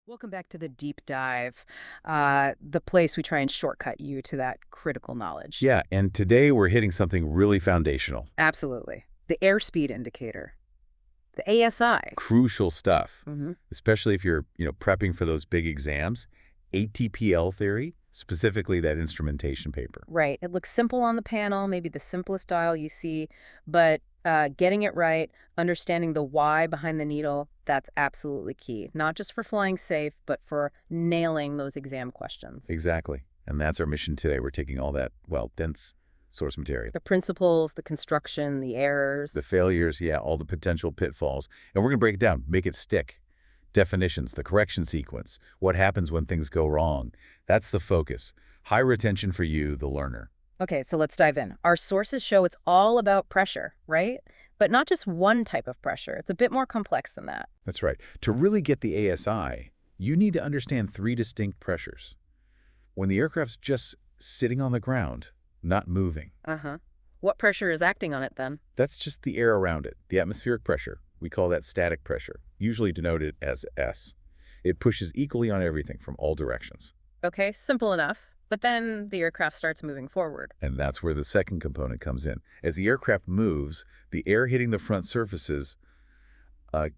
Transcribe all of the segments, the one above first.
Welcome back to the deep dive, the place we try and shortcut you to that critical knowledge. Yeah, and today we're hitting something really foundational. Absolutely. The airspeed indicator, the ASI. Crucial stuff, Hmm. especially if you're, prepping for those big exams. ATPL theory, specifically that instrumentation paper. Right. It looks simple on the panel, maybe the simplest dial you see, but getting it right, understanding the why behind the needle, that's absolutely key. Not just for flying safe, but for nailing those exam questions. Exactly. And that's our mission today. We're taking all that, dense source material. The principles, the construction, the errors. The failures, yeah, all the potential pitfalls. And we're going to break it down, make it stick. Definitions, the correction sequence, what happens when things go wrong. That's the focus. High retention for you, the learner. Okay, so let's dive in. Our sources show it's all about pressure, right? But not just one type of pressure. It's a bit more complex than that. That's right. To really get the ASI, you need to understand three distinct pressures. When the aircraft's just sitting on the ground, not moving, Uh-huh. What pressure is acting on it then? that's just the air around it, the atmospheric pressure. We call that static pressure, usually denoted as S. It pushes equally on everything from all directions. Okay, simple enough. But then the aircraft starts moving forward. And that's where the second component comes in. As the aircraft moves, the air hitting the front surfaces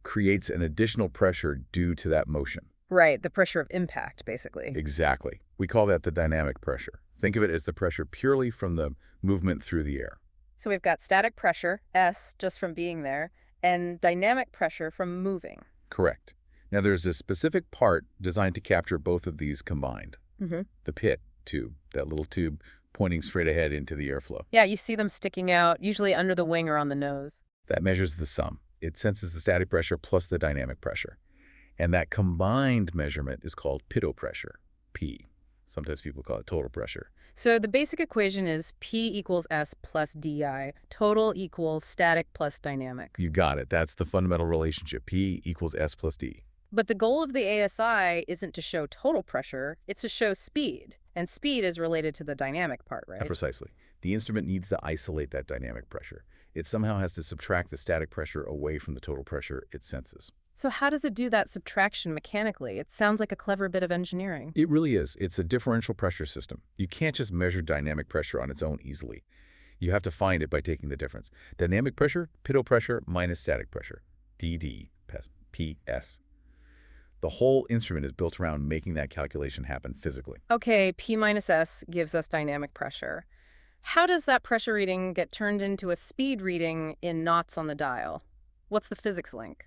creates an additional pressure due to that motion. Right, the pressure of impact, basically. Exactly. We call that the dynamic pressure. Think of it as the pressure purely from the movement through the air. So we've got static pressure, S, just from being there, and dynamic pressure from moving. Correct. Now there's a specific part designed to capture both of these combined. Mm-hmm. The pit tube, that little tube pointing straight ahead into the airflow. Yeah, you see them sticking out, usually under the wing or on the nose. That measures the sum. It senses the static pressure plus the dynamic pressure. And that combined measurement is called pitot pressure, P. Sometimes people call it total pressure. So the basic equation is P equals S plus DI. Total equals static plus dynamic. You got it. That's the fundamental relationship. P equals S plus D. But the goal of the ASI isn't to show total pressure, it's to show speed. And speed is related to the dynamic part, right? Precisely. The instrument needs to isolate that dynamic pressure. It somehow has to subtract the static pressure away from the total pressure it senses. So how does it do that subtraction mechanically? It sounds like a clever bit of engineering. It really is. It's a differential pressure system. You can't just measure dynamic pressure on its own easily. You have to find it by taking the difference. Dynamic pressure, pitot pressure minus static pressure, DD, PS. The whole instrument is built around making that calculation happen physically. Okay, P minus S gives us dynamic pressure. How does that pressure reading get turned into a speed reading in knots on the dial? What's the physics link?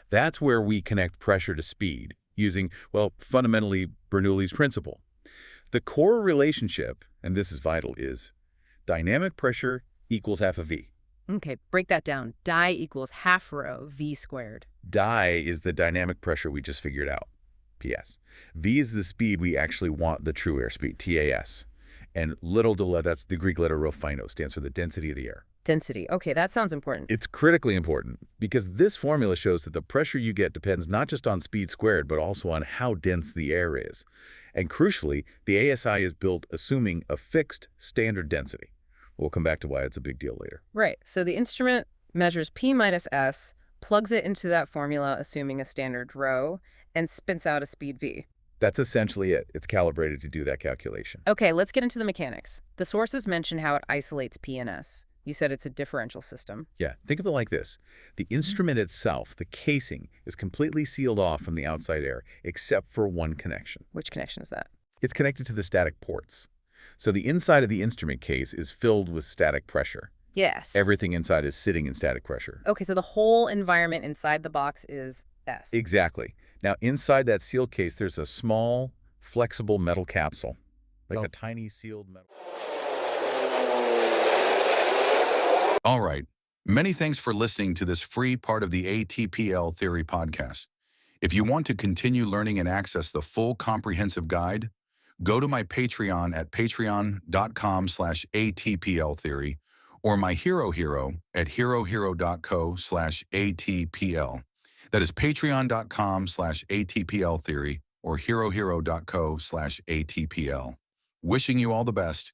That's where we connect pressure to speed using, fundamentally Bernoulli's principle. The core relationship, and this is vital, is dynamic pressure equals half a V. Okay, break that down. Di equals half rho V squared. Di is the dynamic pressure we just figured out, PS. V is the speed we actually want the true airspeed, TAS. And little d, that's the Greek letter rho phino, stands for the density of the air. Density. Okay, that sounds important. It's critically important because this formula shows that the pressure you get depends not just on speed squared, but also on how dense the air is. And crucially, the ASI is built assuming a fixed standard density. We'll come back to why it's a big deal later. Right. So the instrument measures P minus S, plugs it into that formula, assuming a standard rho, and spits out a speed V. That's essentially it. It's calibrated to do that calculation. Okay, let's get into the mechanics. The sources mention how it isolates P and S. You said it's a differential system. Yeah, think of it like this. The instrument itself, the casing, is completely sealed off from the outside air, except for one connection. Which connection is that? It's connected to the static ports. So the inside of the instrument case is filled with static pressure. Yes. Everything inside is sitting in static pressure. Okay, so the whole environment inside the box is S. Exactly. Now, inside that sealed case, there's a small, flexible metal capsule, like a tiny sealed metal. All right. Many thanks for listening to this free part of the ATPL Theory podcast. If you want to continue learning and access the full comprehensive guide, go to my Patreon at patreon.com/ATPLtheory or my Hero at herohero.co/ATPL. That is patreon.com/ATPLtheory or herohero.co/ATPL. Wishing you all the best